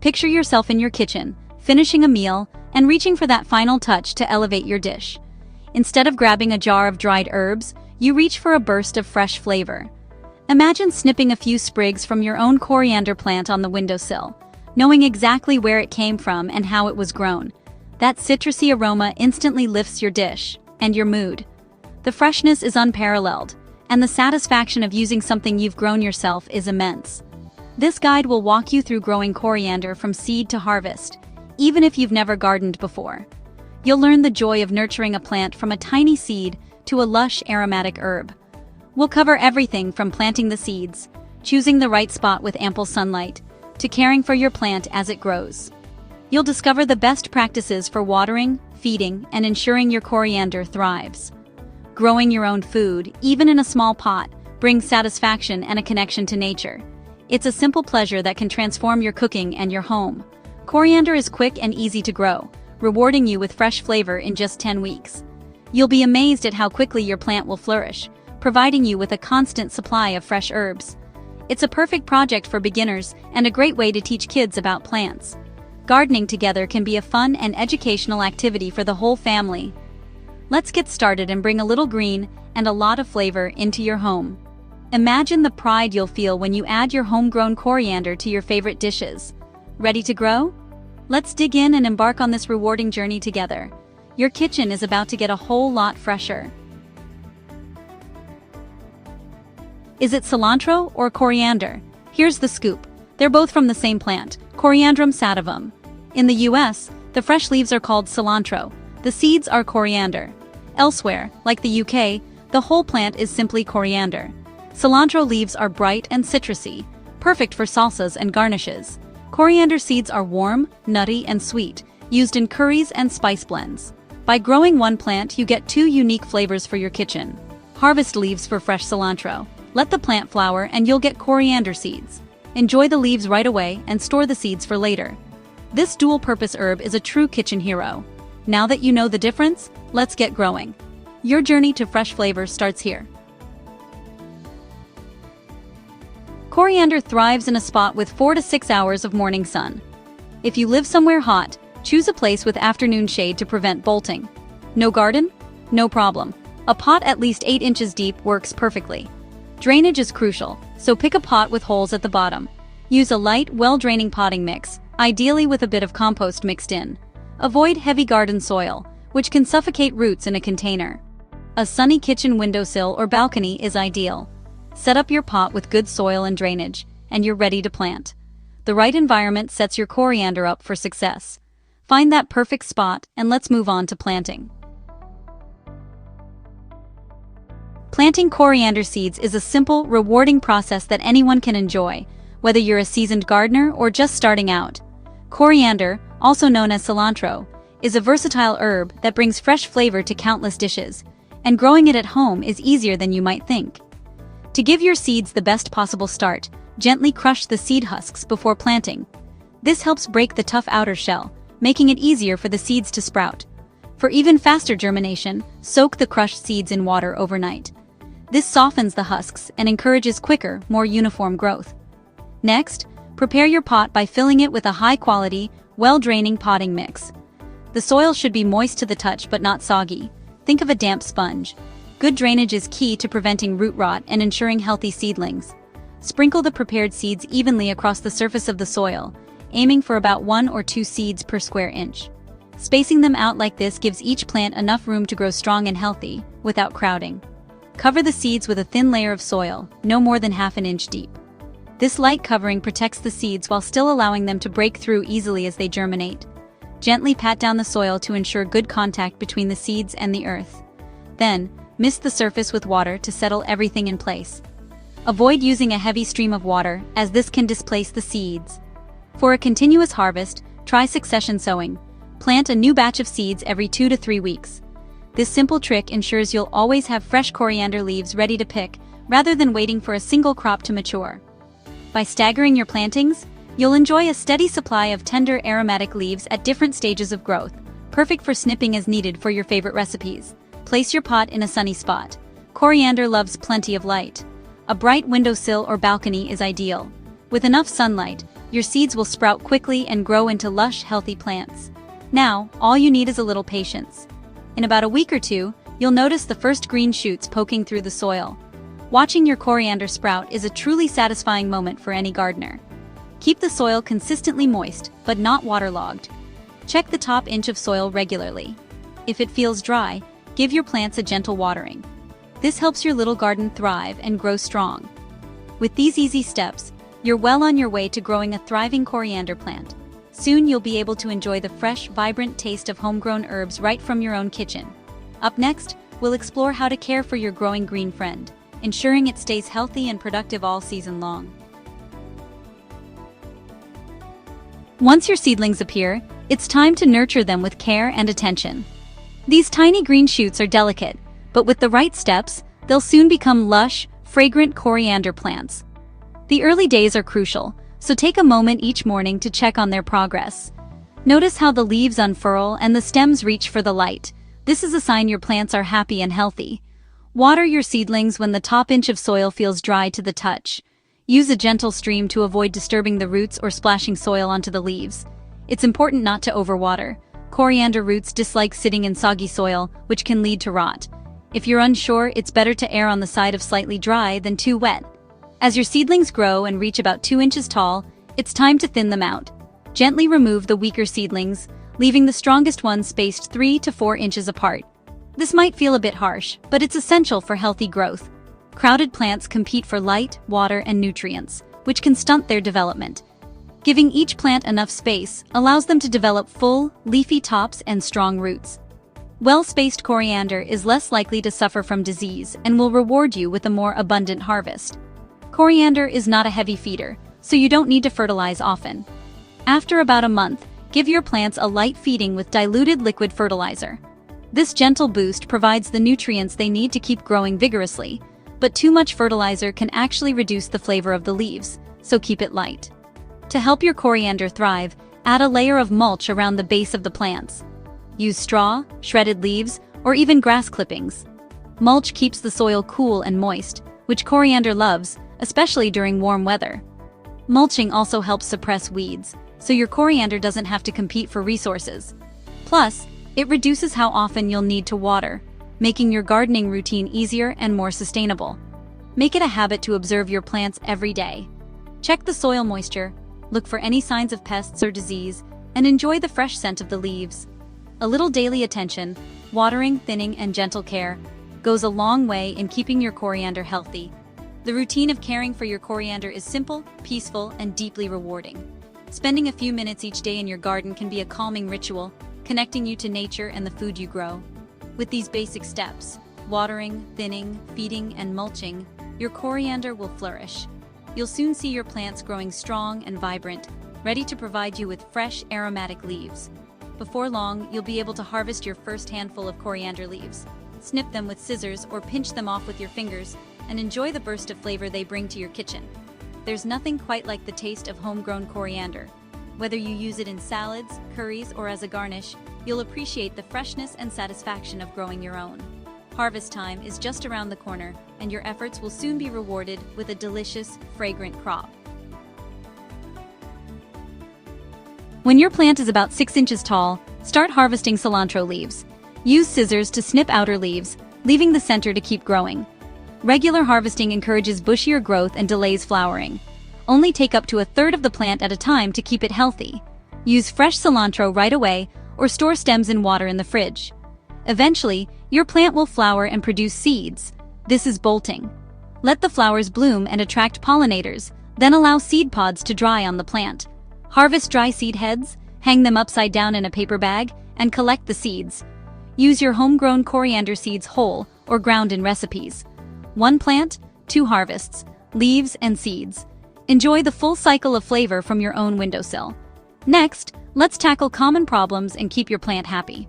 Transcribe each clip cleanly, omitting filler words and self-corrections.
Picture yourself in your kitchen, finishing a meal, and reaching for that final touch to elevate your dish. Instead of grabbing a jar of dried herbs, you reach for a burst of fresh flavor. Imagine snipping a few sprigs from your own coriander plant on the windowsill, knowing exactly where it came from and how it was grown. That citrusy aroma instantly lifts your dish and your mood. The freshness is unparalleled, and the satisfaction of using something you've grown yourself is immense. This guide will walk you through growing coriander from seed to harvest, even if you've never gardened before. You'll learn the joy of nurturing a plant from a tiny seed to a lush aromatic herb. We'll cover everything from planting the seeds, choosing the right spot with ample sunlight, to caring for your plant as it grows. You'll discover the best practices for watering, feeding, and ensuring your coriander thrives. Growing your own food, even in a small pot, brings satisfaction and a connection to nature. It's a simple pleasure that can transform your cooking and your home. Coriander is quick and easy to grow, rewarding you with fresh flavor in just 10 weeks. You'll be amazed at how quickly your plant will flourish, providing you with a constant supply of fresh herbs. It's a perfect project for beginners and a great way to teach kids about plants. Gardening together can be a fun and educational activity for the whole family. Let's get started and bring a little green and a lot of flavor into your home. Imagine the pride you'll feel when you add your homegrown coriander to your favorite dishes. Ready to grow? Let's dig in and embark on this rewarding journey together. Your kitchen is about to get a whole lot fresher. Is it cilantro or coriander? Here's the scoop. They're both from the same plant, Coriandrum sativum. In the US, the fresh leaves are called cilantro. The seeds are coriander. Elsewhere, like the UK, the whole plant is simply coriander. Cilantro leaves are bright and citrusy, perfect for salsas and garnishes. Coriander seeds are warm, nutty, and sweet, used in curries and spice blends. By growing one plant, you get two unique flavors for your kitchen. Harvest leaves for fresh cilantro. Let the plant flower and you'll get coriander seeds. Enjoy the leaves right away and store the seeds for later. This dual-purpose herb is a true kitchen hero. Now that you know the difference, let's get growing. Your journey to fresh flavor starts here. Coriander thrives in a spot with 4 to 6 hours of morning sun. If you live somewhere hot, choose a place with afternoon shade to prevent bolting. No garden? No problem. A pot at least 8 inches deep works perfectly. Drainage is crucial, so pick a pot with holes at the bottom. Use a light, well-draining potting mix, ideally with a bit of compost mixed in. Avoid heavy garden soil, which can suffocate roots in a container. A sunny kitchen windowsill or balcony is ideal. Set up your pot with good soil and drainage, and you're ready to plant. The right environment sets your coriander up for success. Find that perfect spot, and let's move on to planting. Planting coriander seeds is a simple, rewarding process that anyone can enjoy, whether you're a seasoned gardener or just starting out. Coriander, also known as cilantro, is a versatile herb that brings fresh flavor to countless dishes, and growing it at home is easier than you might think. To give your seeds the best possible start, gently crush the seed husks before planting. This helps break the tough outer shell, making it easier for the seeds to sprout. For even faster germination, soak the crushed seeds in water overnight. This softens the husks and encourages quicker, more uniform growth. Next, prepare your pot by filling it with a high-quality, well-draining potting mix. The soil should be moist to the touch but not soggy. Think of a damp sponge. Good drainage is key to preventing root rot and ensuring healthy seedlings. Sprinkle the prepared seeds evenly across the surface of the soil, aiming for about 1 or 2 seeds per square inch. Spacing them out like this gives each plant enough room to grow strong and healthy, without crowding. Cover the seeds with a thin layer of soil, no more than half an inch deep. This light covering protects the seeds while still allowing them to break through easily as they germinate. Gently pat down the soil to ensure good contact between the seeds and the earth. Then, mist the surface with water to settle everything in place. Avoid using a heavy stream of water, as this can displace the seeds. For a continuous harvest, try succession sowing. Plant a new batch of seeds every 2 to 3 weeks. This simple trick ensures you'll always have fresh coriander leaves ready to pick, rather than waiting for a single crop to mature. By staggering your plantings, you'll enjoy a steady supply of tender aromatic leaves at different stages of growth, perfect for snipping as needed for your favorite recipes. Place your pot in a sunny spot. Coriander loves plenty of light. A bright windowsill or balcony is ideal. With enough sunlight, your seeds will sprout quickly and grow into lush, healthy plants. Now, all you need is a little patience. In about a week or two, you'll notice the first green shoots poking through the soil. Watching your coriander sprout is a truly satisfying moment for any gardener. Keep the soil consistently moist, but not waterlogged. Check the top inch of soil regularly. If it feels dry, give your plants a gentle watering. This helps your little garden thrive and grow strong. With these easy steps, you're well on your way to growing a thriving coriander plant. Soon you'll be able to enjoy the fresh, vibrant taste of homegrown herbs right from your own kitchen. Up next, we'll explore how to care for your growing green friend, ensuring it stays healthy and productive all season long. Once your seedlings appear, it's time to nurture them with care and attention. These tiny green shoots are delicate, but with the right steps, they'll soon become lush, fragrant coriander plants. The early days are crucial, so take a moment each morning to check on their progress. Notice how the leaves unfurl and the stems reach for the light. This is a sign your plants are happy and healthy. Water your seedlings when the top inch of soil feels dry to the touch. Use a gentle stream to avoid disturbing the roots or splashing soil onto the leaves. It's important not to overwater. Coriander roots dislike sitting in soggy soil, which can lead to rot. If you're unsure, it's better to err on the side of slightly dry than too wet. As your seedlings grow and reach about 2 inches tall, it's time to thin them out. Gently remove the weaker seedlings, leaving the strongest ones spaced 3 to 4 inches apart. This might feel a bit harsh, but it's essential for healthy growth. Crowded plants compete for light, water, and nutrients, which can stunt their development. Giving each plant enough space allows them to develop full, leafy tops and strong roots. Well-spaced coriander is less likely to suffer from disease and will reward you with a more abundant harvest. Coriander is not a heavy feeder, so you don't need to fertilize often. After about a month, give your plants a light feeding with diluted liquid fertilizer. This gentle boost provides the nutrients they need to keep growing vigorously, but too much fertilizer can actually reduce the flavor of the leaves, so keep it light. To help your coriander thrive, add a layer of mulch around the base of the plants. Use straw, shredded leaves, or even grass clippings. Mulch keeps the soil cool and moist, which coriander loves, especially during warm weather. Mulching also helps suppress weeds, so your coriander doesn't have to compete for resources. Plus, it reduces how often you'll need to water, making your gardening routine easier and more sustainable. Make it a habit to observe your plants every day. Check the soil moisture, look for any signs of pests or disease, and enjoy the fresh scent of the leaves. A little daily attention, watering, thinning, and gentle care goes a long way in keeping your coriander healthy. The routine of caring for your coriander is simple, peaceful, and deeply rewarding. Spending a few minutes each day in your garden can be a calming ritual, connecting you to nature and the food you grow. With these basic steps, watering, thinning, feeding, and mulching, your coriander will flourish. You'll soon see your plants growing strong and vibrant, ready to provide you with fresh, aromatic leaves. Before long, you'll be able to harvest your first handful of coriander leaves. Snip them with scissors or pinch them off with your fingers, and enjoy the burst of flavor they bring to your kitchen. There's nothing quite like the taste of homegrown coriander. Whether you use it in salads, curries, or as a garnish, you'll appreciate the freshness and satisfaction of growing your own. Harvest time is just around the corner, and your efforts will soon be rewarded with a delicious, fragrant crop. When your plant is about 6 inches tall, start harvesting cilantro leaves. Use scissors to snip outer leaves, leaving the center to keep growing. Regular harvesting encourages bushier growth and delays flowering. Only take up to a third of the plant at a time to keep it healthy. Use fresh cilantro right away or store stems in water in the fridge. Eventually, your plant will flower and produce seeds. This is bolting. Let the flowers bloom and attract pollinators, then allow seed pods to dry on the plant. Harvest dry seed heads, hang them upside down in a paper bag, and collect the seeds. Use your homegrown coriander seeds whole or ground in recipes. 1 plant, 2 harvests, leaves and seeds. Enjoy the full cycle of flavor from your own windowsill. Next, let's tackle common problems and keep your plant happy.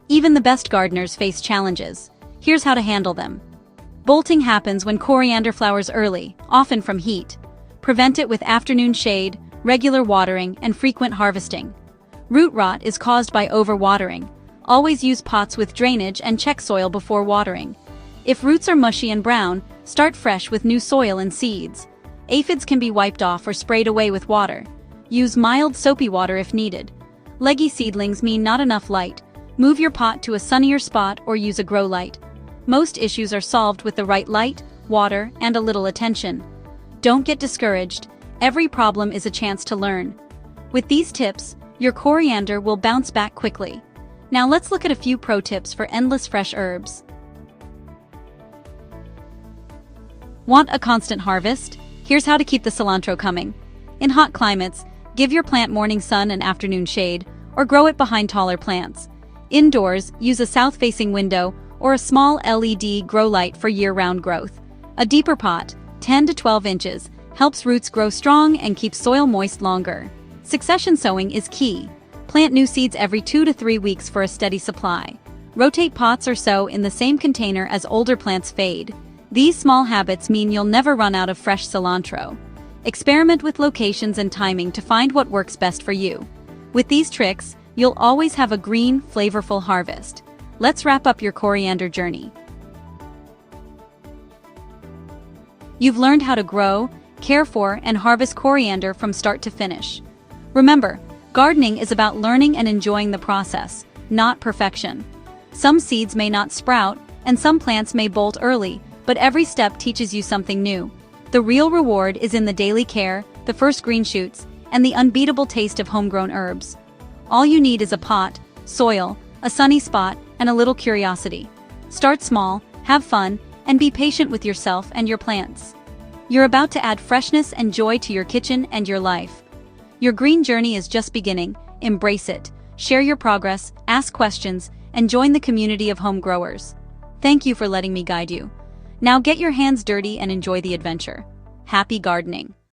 Even the best gardeners face challenges. Here's how to handle them. Bolting happens when coriander flowers early, often from heat. Prevent it with afternoon shade, regular watering, and frequent harvesting. Root rot is caused by overwatering. Always use pots with drainage and check soil before watering. If roots are mushy and brown, Start fresh with new soil and seeds. Aphids can be wiped off or sprayed away with water. Use mild soapy water if needed. Leggy seedlings mean not enough light. Move your pot to a sunnier spot or use a grow light. Most issues are solved with the right light, water, and a little attention. Don't get discouraged. Every problem is a chance to learn. With these tips, your coriander will bounce back quickly. Now let's look at a few pro tips for endless fresh herbs. Want a constant harvest? Here's how to keep the cilantro coming. In hot climates, give your plant morning sun and afternoon shade, or grow it behind taller plants. Indoors, use a south-facing window or a small LED grow light for year-round growth. A deeper pot, 10 to 12 inches, helps roots grow strong and keeps soil moist longer. Succession sowing is key. Plant new seeds every 2 to 3 weeks for a steady supply. Rotate pots or sow in the same container as older plants fade. These small habits mean you'll never run out of fresh cilantro. Experiment with locations and timing to find what works best for you. With these tricks, you'll always have a green, flavorful harvest. Let's wrap up your coriander journey. You've learned how to grow, care for, and harvest coriander from start to finish. Remember, gardening is about learning and enjoying the process, not perfection. Some seeds may not sprout, and some plants may bolt early, but every step teaches you something new. The real reward is in the daily care, the first green shoots, and the unbeatable taste of homegrown herbs. All you need is a pot, soil, a sunny spot, and a little curiosity. Start small, have fun, and be patient with yourself and your plants. You're about to add freshness and joy to your kitchen and your life. Your green journey is just beginning. Embrace it. Share your progress, ask questions, and join the community of home growers. Thank you for letting me guide you. Now get your hands dirty and enjoy the adventure. Happy gardening!